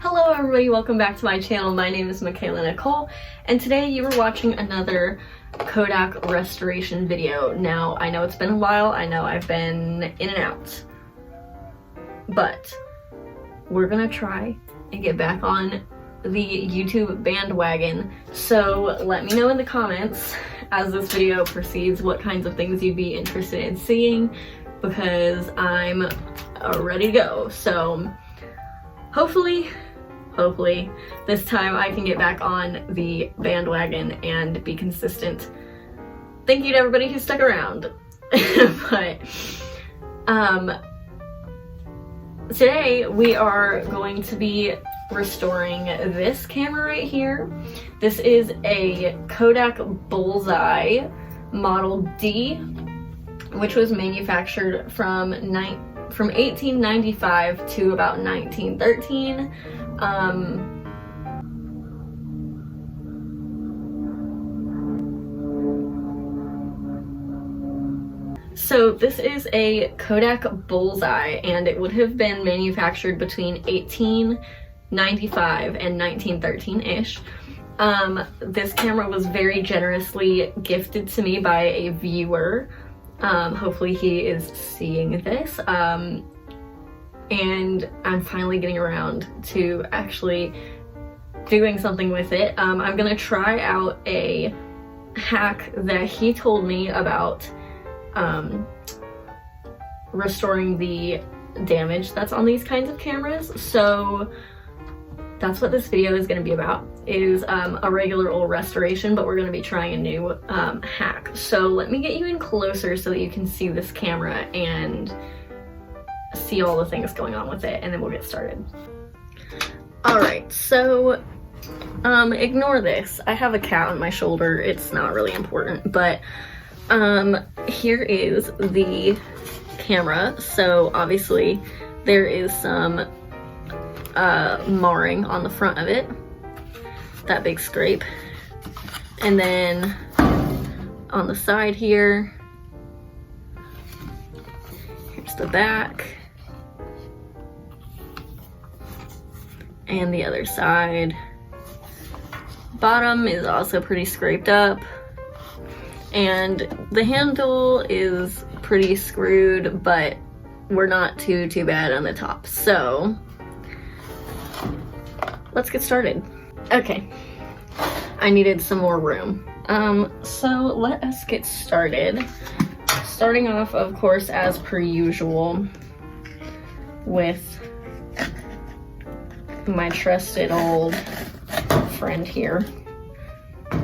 Hello everybody, welcome back to my channel. My name is Michaela Nicole, and today you are watching another Kodak restoration video. Now, I know it's been a while, I know I've been in and out, but we're gonna try and get back on the YouTube bandwagon. So let me know in the comments as this video proceeds what kinds of things you'd be interested in seeing, because I'm ready to go. So hopefully this time I can get back on the bandwagon and be consistent. Thank you to everybody who stuck around. But today we are going to be restoring this camera right here. This is a Kodak Bullseye Model D, which was manufactured from 1895 to about 1913. So this is a Kodak Bullseye, and it would have been manufactured between 1895 and 1913-ish. This camera was very generously gifted to me by a viewer. Hopefully he is seeing this. And I'm finally getting around to actually doing something with it. I'm gonna try out a hack that he told me about restoring the damage that's on these kinds of cameras. So that's what this video is gonna be about, is a regular old restoration, but we're gonna be trying a new hack. So let me get you in closer so that you can see this camera and see all the things going on with it, and then we'll get started. Alright, so ignore this. I have a cat on my shoulder. It's not really important, but here is the camera. So obviously there is some marring on the front of it, that big scrape, and then on the side here's the back, and the other side. Bottom is also pretty scraped up, and the handle is pretty screwed, but we're not too bad on the top. So let's get started. Okay, I needed some more room. So let us get started. Starting off, of course, as per usual, with my trusted old friend here,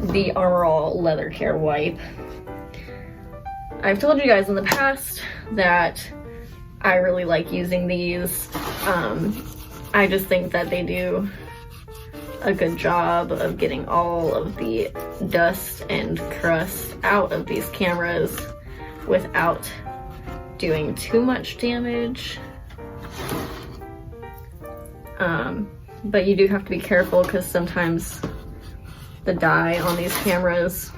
the Armor All Leather Care Wipe. I've told you guys in the past that I really like using these. I just think that they do a good job of getting all of the dust and crust out of these cameras without doing too much damage. But you do have to be careful, because sometimes the dye on these cameras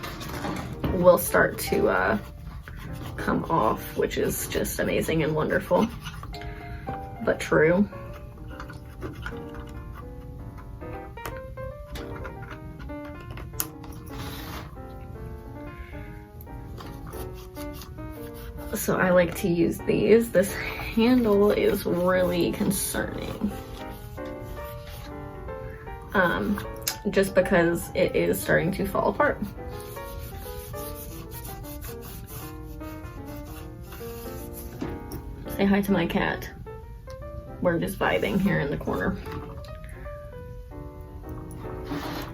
will start to come off, which is just amazing and wonderful, but true. So I like to use these. This handle is really concerning, just because it is starting to fall apart. Say hi to my cat. We're just vibing here in the corner.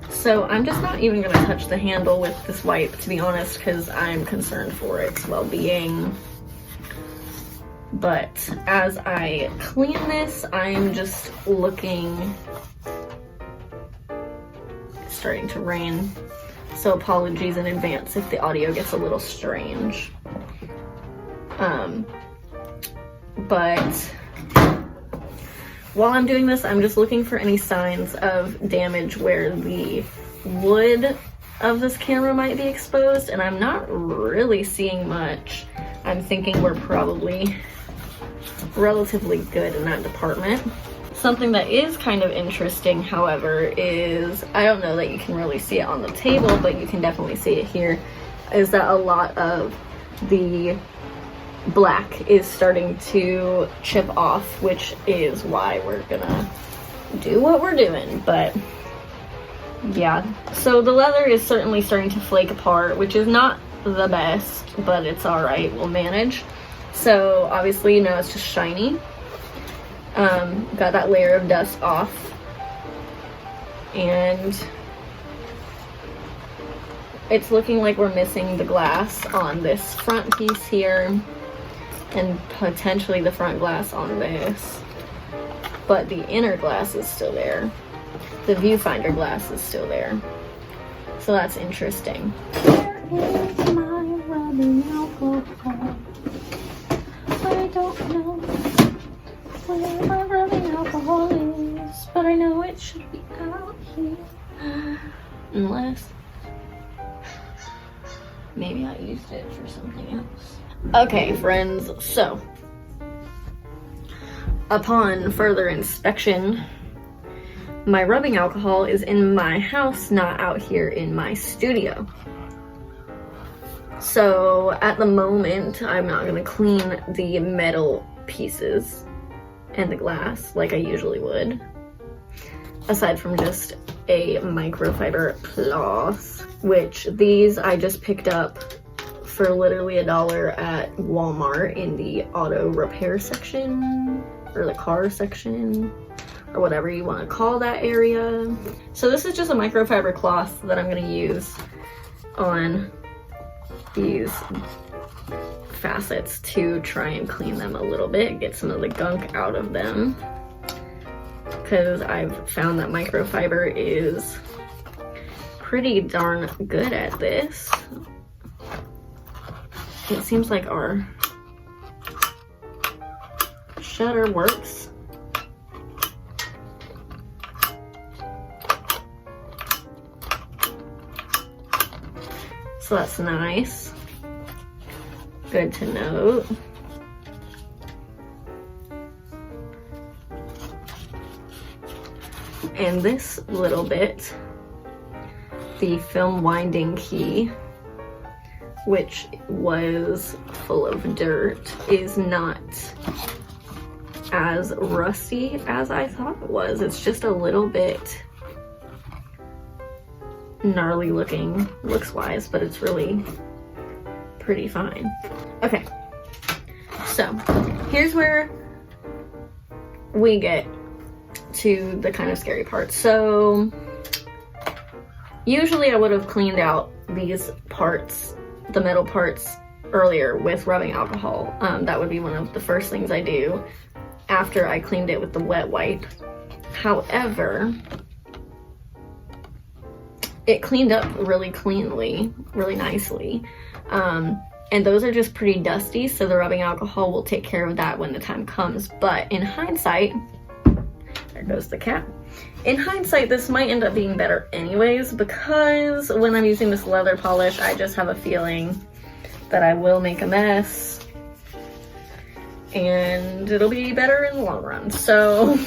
So I'm just not even gonna touch the handle with this wipe, to be honest, because I'm concerned for its well-being. But as I clean this, I'm just looking. It's starting to rain, so apologies in advance if the audio gets a little strange. But while I'm doing this, I'm just looking for any signs of damage where the wood of this camera might be exposed, and I'm not really seeing much. I'm thinking we're probably relatively good in that department. Something that is kind of interesting, however, is, I don't know that you can really see it on the table, but you can definitely see it here, is that a lot of the black is starting to chip off, which is why we're gonna do what we're doing. But yeah, so the leather is certainly starting to flake apart, which is not the best, but it's all right, we'll manage. So obviously, you know, it's just shiny. Got that layer of dust off, and it's looking like we're missing the glass on this front piece here, and potentially the front glass on this, but the inner glass is still there. The viewfinder glass is still there, so that's interesting. Where is my rubbing alcohol? I don't know where my rubbing alcohol is, but I know it should be out here. Unless maybe I used it for something else. Okay, friends, so upon further inspection, my rubbing alcohol is in my house, not out here in my studio. So at the moment, I'm not gonna clean the metal pieces and the glass like I usually would, aside from just a microfiber cloth, which these I just picked up for literally $1 at Walmart in the auto repair section, or the car section, or whatever you want to call that area. So this is just a microfiber cloth that I'm going to use on these facets to try and clean them a little bit, get some of the gunk out of them, because I've found that microfiber is pretty darn good at this. It seems like our shutter works. So that's nice. Good to note. And this little bit, the film winding key, which was full of dirt, is not as rusty as I thought it was. It's just a little bit gnarly looking looks wise, but it's really pretty fine. Okay, so here's where we get to the kind of scary part. So usually I would have cleaned out these parts, the metal parts, earlier with rubbing alcohol. That would be one of the first things I do after I cleaned it with the wet wipe. However, it cleaned up really cleanly, really nicely. And those are just pretty dusty, so the rubbing alcohol will take care of that when the time comes. But in hindsight, there goes the cat. In hindsight, this might end up being better anyways, because when I'm using this leather polish, I just have a feeling that I will make a mess, and it'll be better in the long run. So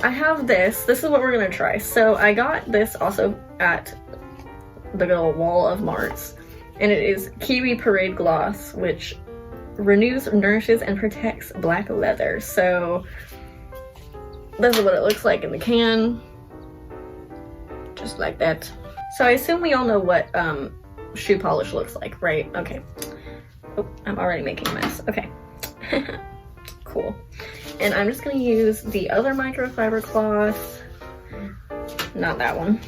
I have this. This is what we're gonna try. So I got this also at the good old Wall of Marts, and it is Kiwi Parade Gloss, which renews, nourishes, and protects black leather. So this is what it looks like in the can, just like that. So I assume we all know what shoe polish looks like, right? Okay. Oh, I'm already making a mess. Okay. Cool. And I'm just gonna use the other microfiber cloth, not that one,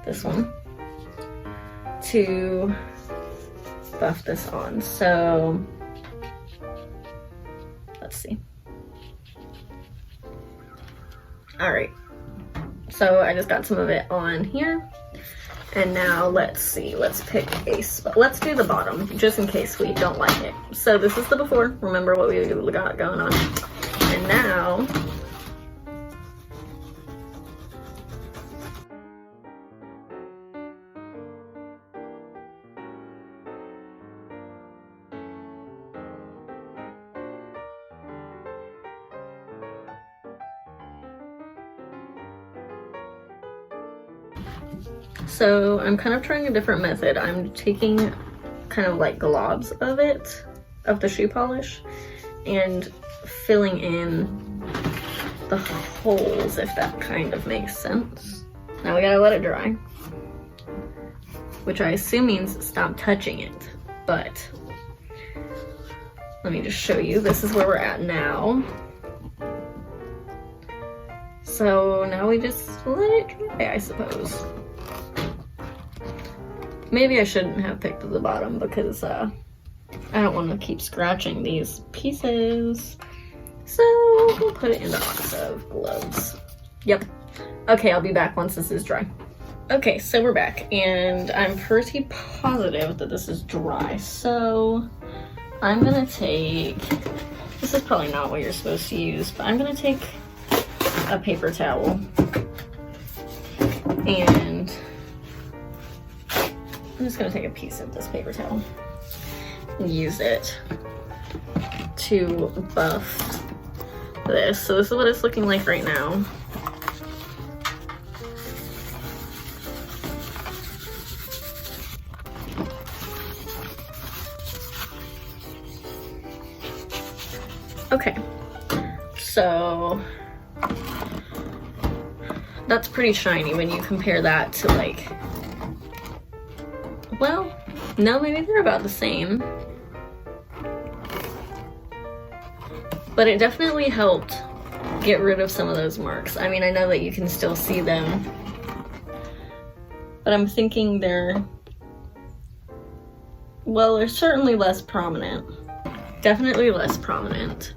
this one, to buff this on. So let's see. All right, so I just got some of it on here, and now let's see, let's pick a spot. Let's do the bottom, just in case we don't like it. So this is the before, remember what we got going on. And now, So I'm kind of trying a different method. I'm taking kind of like globs of it, of the shoe polish, and filling in the holes, if that kind of makes sense. Now we gotta let it dry, which I assume means stop touching it, but let me just show you. This is where we're at now. So now we just let it dry, I suppose. Maybe I shouldn't have picked the bottom because I don't want to keep scratching these pieces. So we'll put it in the box of gloves. Yep. Okay, I'll be back once this is dry. Okay, so we're back, and I'm pretty positive that this is dry. So I'm gonna take, this is probably not what you're supposed to use, but I'm gonna take a paper towel and I'm just gonna take a piece of this paper towel and use it to buff this. So this is what it's looking like right now. Okay, so that's pretty shiny when you compare that to like, well, no, maybe they're about the same. But it definitely helped get rid of some of those marks. I mean, I know that you can still see them, but I'm thinking they're, well, they're certainly less prominent. Definitely less prominent,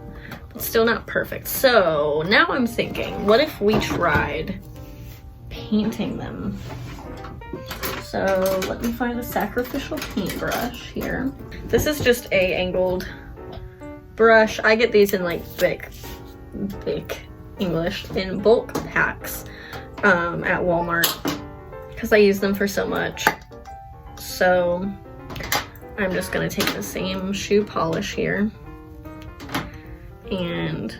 but still not perfect. So now I'm thinking, what if we tried painting them? So let me find a sacrificial paintbrush here. This is just a angled brush. I get these in like thick English, in bulk packs at Walmart because I use them for so much. So I'm just gonna take the same shoe polish here and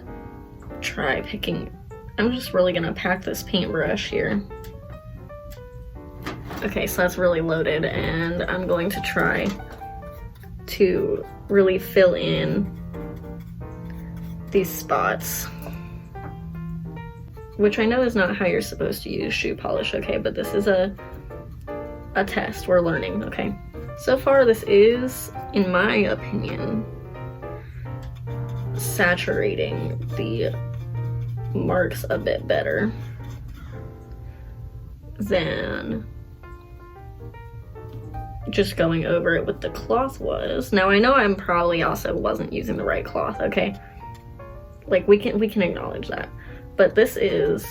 try picking. I'm just really gonna pack this paintbrush here. Okay, so that's really loaded, and I'm going to try to really fill in these spots, which I know is not how you're supposed to use shoe polish, okay, but this is a test. We're learning, okay? So far, this is, in my opinion, saturating the marks a bit better than just going over it with the cloth was. Now, I know I'm probably also wasn't using the right cloth, okay? Like, we can acknowledge that. But this is,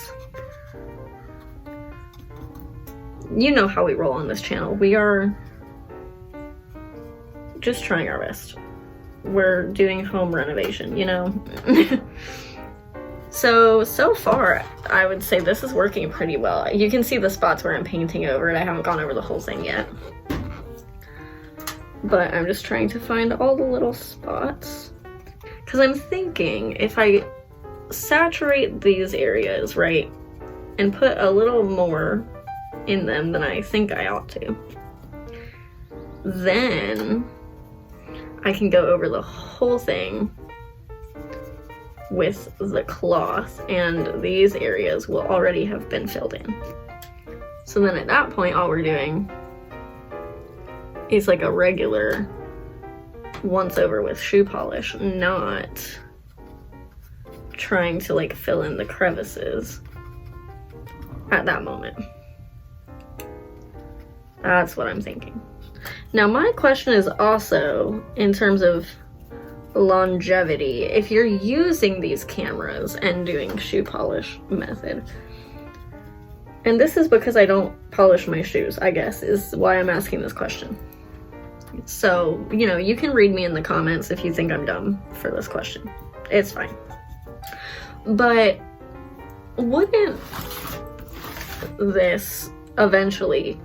you know how we roll on this channel. We are just trying our best. We're doing home renovation, you know? So far, I would say this is working pretty well. You can see the spots where I'm painting over it. I haven't gone over the whole thing yet. But I'm just trying to find all the little spots. Because I'm thinking if I saturate these areas, right, and put a little more in them than I think I ought to, then I can go over the whole thing with the cloth, and these areas will already have been filled in. So then at that point, all we're doing is like a regular once over with shoe polish, not trying to like fill in the crevices at that moment. That's what I'm thinking. Now, my question is also in terms of longevity. If you're using these cameras and doing shoe polish method, and this is because I don't polish my shoes, I guess, is why I'm asking this question. So, you know, you can read me in the comments if you think I'm dumb for this question. It's fine. But wouldn't this eventually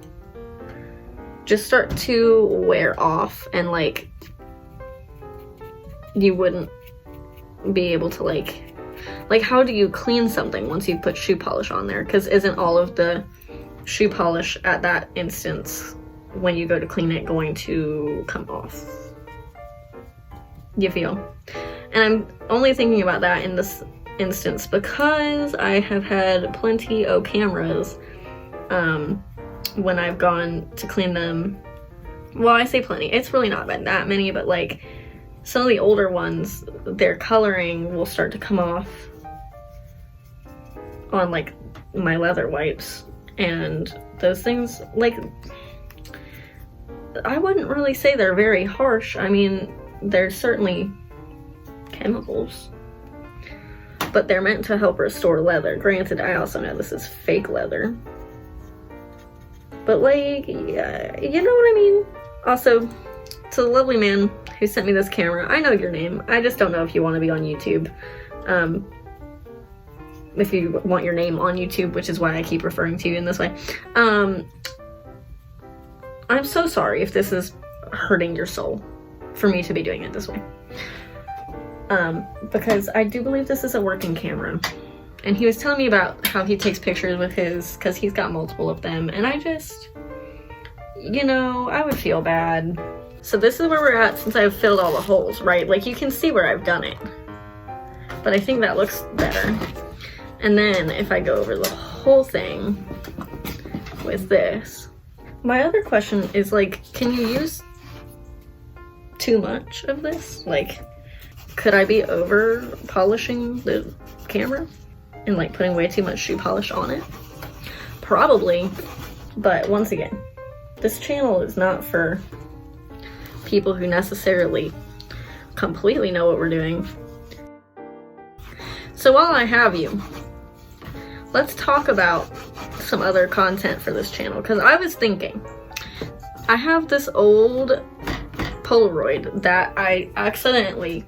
just start to wear off, and like you wouldn't be able to like how do you clean something once you put shoe polish on there? Because isn't all of the shoe polish at that instance when you go to clean it going to come off. You feel? And I'm only thinking about that in this instance because I have had plenty of cameras when I've gone to clean them. Well, I say plenty, it's really not been that many, but like some of the older ones, their coloring will start to come off on like my leather wipes, and those things, like, I wouldn't really say they're very harsh. I mean, they're certainly chemicals, but they're meant to help restore leather. Granted, I also know this is fake leather, but like, yeah, you know what I mean? Also, to the lovely man who sent me this camera, I know your name. I just don't know if you want to be on YouTube. If you want your name on YouTube, which is why I keep referring to you in this way. I'm so sorry if this is hurting your soul for me to be doing it this way. Because I do believe this is a working camera. And he was telling me about how he takes pictures with his, because he's got multiple of them, and I just, you know, I would feel bad. So this is where we're at since I've filled all the holes, right? Like, you can see where I've done it. But I think that looks better. And then if I go over the whole thing with this, my other question is, like, can you use too much of this? Like, could I be over polishing the camera and like putting way too much shoe polish on it? Probably, but once again, this channel is not for people who necessarily completely know what we're doing. So while I have you, let's talk about some other content for this channel, because I was thinking, I have this old Polaroid that I accidentally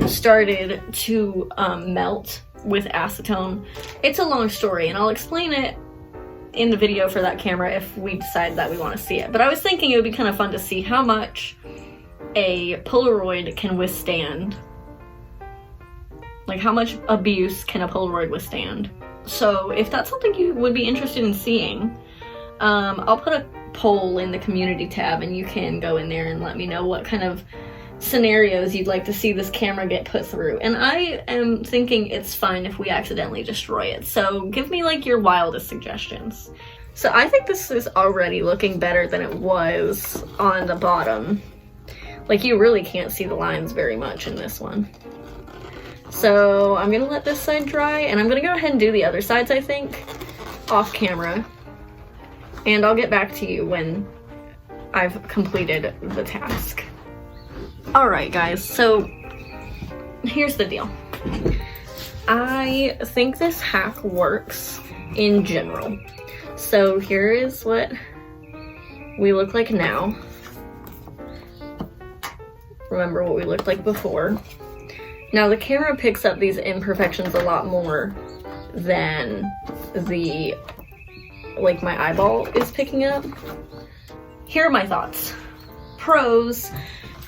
started to melt with acetone. It's a long story, and I'll explain it in the video for that camera if we decide that we want to see it. But I was thinking it would be kind of fun to see how much a Polaroid can withstand. Like, how much abuse can a Polaroid withstand? So if that's something you would be interested in seeing, I'll put a poll in the community tab, and you can go in there and let me know what kind of scenarios you'd like to see this camera get put through. And I am thinking it's fine if we accidentally destroy it. So give me like your wildest suggestions. So I think this is already looking better than it was on the bottom. Like, you really can't see the lines very much in this one. So I'm gonna let this side dry, and I'm gonna go ahead and do the other sides, I think, off camera. And I'll get back to you when I've completed the task. Alright guys, so here's the deal. I think this hack works in general. So here is what we look like now. Remember what we looked like before. Now the camera picks up these imperfections a lot more than the, like, my eyeball is picking up. Here are my thoughts. Pros: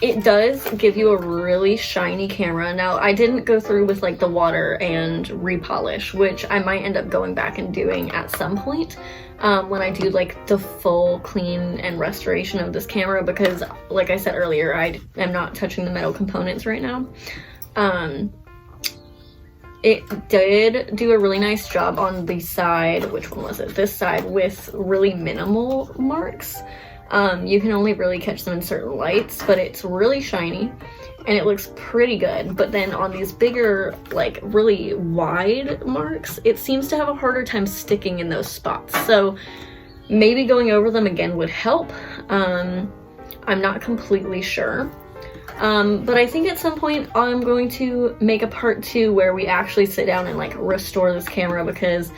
it does give you a really shiny camera. Now, I didn't go through with like the water and repolish, which I might end up going back and doing at some point when I do like the full clean and restoration of this camera, because like I said earlier, I am not touching the metal components right now. It did do a really nice job on the side, which one was it? This side, with really minimal marks. You can only really catch them in certain lights, but it's really shiny and it looks pretty good. But then on these bigger, like really wide marks, it seems to have a harder time sticking in those spots. So maybe going over them again would help. I'm not completely sure. But I think at some point I'm going to make a part 2 where we actually sit down and like restore this camera, because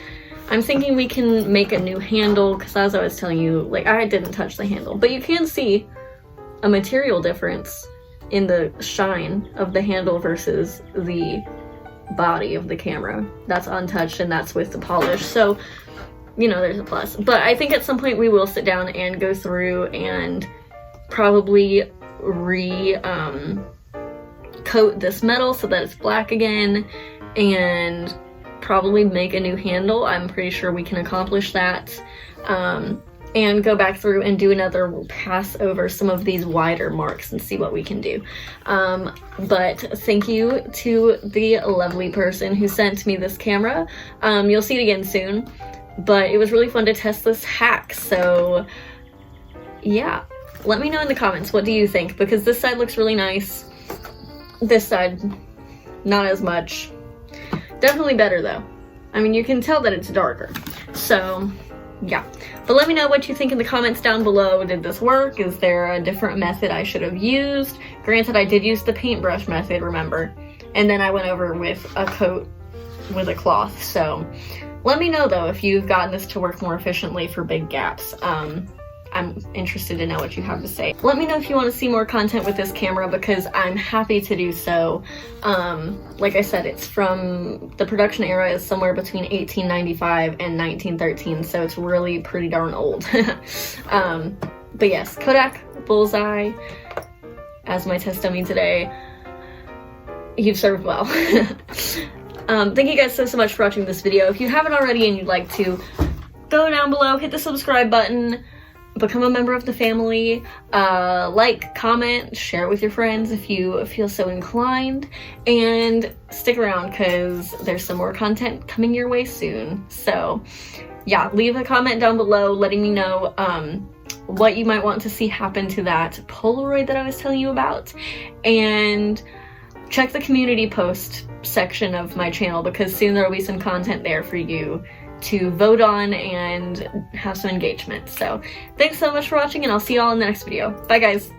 I'm thinking we can make a new handle, because as I was telling you, like, I didn't touch the handle, but you can see a material difference in the shine of the handle versus the body of the camera. That's untouched and that's with the polish. So, you know, there's a plus. But I think at some point we will sit down and go through and probably coat this metal so that it's black again, and probably make a new handle. I'm pretty sure we can accomplish that. And go back through and do another pass over some of these wider marks and see what we can do. But thank you to the lovely person who sent me this camera. You'll see it again soon, but it was really fun to test this hack. So yeah, let me know in the comments, what do you think? Because this side looks really nice. This side, not as much. Definitely better though. I mean, you can tell that it's darker. So yeah, but let me know what you think in the comments down below. Did this work? Is there a different method I should have used? Granted, I did use the paintbrush method, remember? And then I went over with a coat with a cloth. So let me know though if you've gotten this to work more efficiently for big gaps. I'm interested to know what you have to say. Let me know if you want to see more content with this camera, because I'm happy to do so. Like I said, it's from, the production era is somewhere between 1895 and 1913, so it's really pretty darn old. But yes, Kodak Bullseye as my test dummy today. You've served well. Thank you guys so much for watching this video. If you haven't already and you'd like to, go down below, hit the subscribe button, become a member of the family, like, comment, share it with your friends if you feel so inclined, and stick around because there's some more content coming your way soon. So yeah, leave a comment down below letting me know what you might want to see happen to that Polaroid that I was telling you about, and check the community post section of my channel because soon there will be some content there for you to vote on and have some engagement. So thanks so much for watching, and I'll see y'all in the next video. Bye guys.